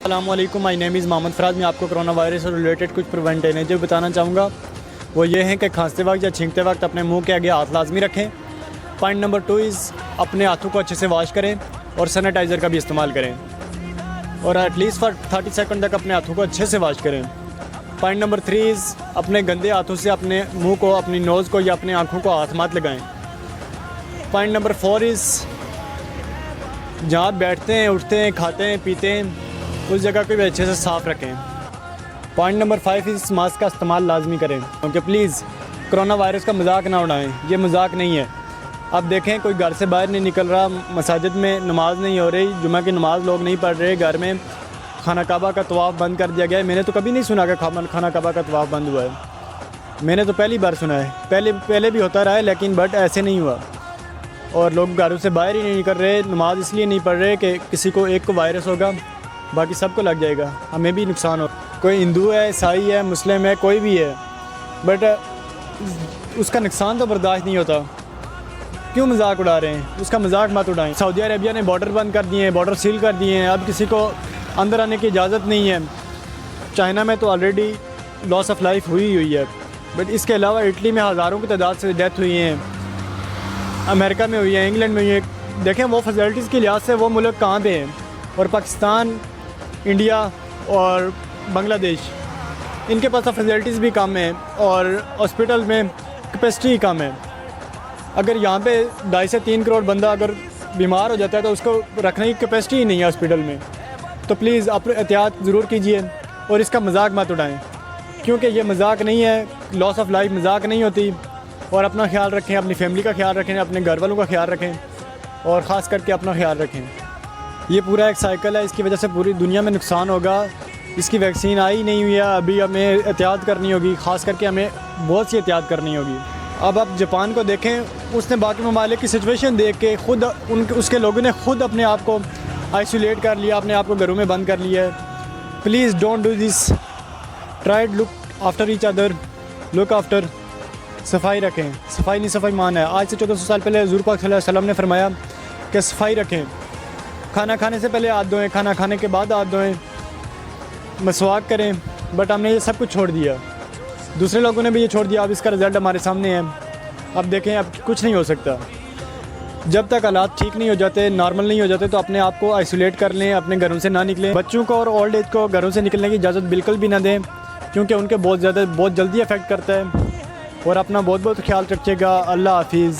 अस्सलामुअलैकुम, my name is Mohammad Faraz. मैं आपको कोरोना वायरस और रिलेटेड कुछ प्रिवेंटिव बताना चाहूँगा। वो ये है कि खांसते वक्त या छींकते वक्त अपने मुंह के आगे हाथ लाजमी रखें। पॉइंट नंबर 2 इज़ अपने हाथों को अच्छे से वॉश करें और सैनिटाइज़र का भी इस्तेमाल करें और एटलीस्ट फॉर 30 सेकंड तक अपने हाथों को अच्छे से वॉश करें। पॉइंट नंबर 3 इज़ अपने गंदे हाथों से अपने मुँह को, अपनी नोज़ को या अपनी आँखों को हाथ मत लगाएँ। पॉइंट नंबर 4 इज़ जहाँ बैठते हैं, उठते हैं, खाते हैं, पीते हैं, उस जगह को भी अच्छे से साफ़ रखें। पॉइंट नंबर 5 इस मास्क का इस्तेमाल लाजमी करें, क्योंकि प्लीज़ कोरोना वायरस का मजाक ना उड़ाएं। ये मजाक नहीं है। अब देखें, कोई घर से बाहर नहीं निकल रहा, मसाजिद में नमाज नहीं हो रही, जुमा की नमाज़ लोग नहीं पढ़ रहे, घर में खाना काबा का तवाफ़ बंद कर दिया गया है। मैंने तो कभी नहीं सुना कि खाना काबा का तवाफ़ बंद हुआ है। मैंने तो पहली बार सुना है। पहले भी होता रहा है, लेकिन बट ऐसे नहीं हुआ। और लोग घरों से बाहर ही नहीं निकल रहे, नमाज इसलिए नहीं पढ़ रहे कि किसी को एक को वायरस होगा, बाकी सबको लग जाएगा, हमें भी नुकसान हो। कोई हिंदू है, ईसाई है, मुस्लिम है, कोई भी है, बट उसका नुकसान तो बर्दाश्त नहीं होता। क्यों मजाक उड़ा रहे हैं? उसका मजाक मत उड़ाएं। सऊदी अरेबिया ने बॉर्डर बंद कर दिए हैं, बॉर्डर सील कर दिए हैं, अब किसी को अंदर आने की इजाज़त नहीं है। चाइना में तो ऑलरेडी लॉस ऑफ लाइफ हुई है, बट इसके अलावा इटली में हज़ारों की तादाद से डेथ हुई हैं, अमेरिका में हुई है, इंग्लैंड में हुई है। देखें वो फैसिलिटीज़ के लिहाज से वो मुल्क कहाँ पे हैं। और पाकिस्तान, इंडिया और बांग्लादेश, इनके पास तो फैसिलिटीज़ भी कम है और हॉस्पिटल में कैपेसिटी कम है। अगर यहाँ पे 2.5 से 3 करोड़ बंदा अगर बीमार हो जाता है तो उसको रखने की कैपेसिटी ही नहीं है हॉस्पिटल में। तो प्लीज़ आप एहतियात ज़रूर कीजिए और इसका मजाक मत उड़ाएं, क्योंकि ये मजाक नहीं है। लॉस ऑफ लाइफ मजाक नहीं होती। और अपना ख्याल रखें, अपनी फैमिली का ख्याल रखें, अपने घर वालों का ख्याल रखें और ख़ास करके अपना ख्याल रखें। ये पूरा एक साइकिल है, इसकी वजह से पूरी दुनिया में नुकसान होगा। इसकी वैक्सीन आई नहीं हुई है, अभी हमें एहतियात करनी होगी, ख़ास करके हमें बहुत सी एहतियात करनी होगी। अब आप जापान को देखें, उसने बाकी ममालिक की सिचुएशन देख के खुद उसके लोगों ने खुद अपने आप को आइसोलेट कर लिया, अपने आप को घरों में बंद कर लिया है। Please don't do this, try look after each other, look after. सफाई रखें, सफाई नहीं सफाई मान है। आज से 1400 साल पहले हुज़ूर पाक सल्लल्लाहु अलैहि वसल्लम ने फरमाया कि सफाई रखें। खाना खाने से पहले हाथ धोएं, खाना खाने के बाद हाथ धोएं, मसवाक करें, बट हमने ये सब कुछ छोड़ दिया। दूसरे लोगों ने भी ये छोड़ दिया। अब इसका रिज़ल्ट हमारे सामने है। अब देखें, अब कुछ नहीं हो सकता। जब तक हालात ठीक नहीं हो जाते, नॉर्मल नहीं हो जाते, तो अपने आप को आइसोलेट कर लें, अपने घरों से ना निकलें। बच्चों को और ओल्ड एज को घरों से निकलने की इजाज़त बिल्कुल भी ना दें, क्योंकि उनके बहुत जल्दी अफेक्ट करता है। और अपना बहुत ख्याल रखिएगा। अल्लाह हाफिज़।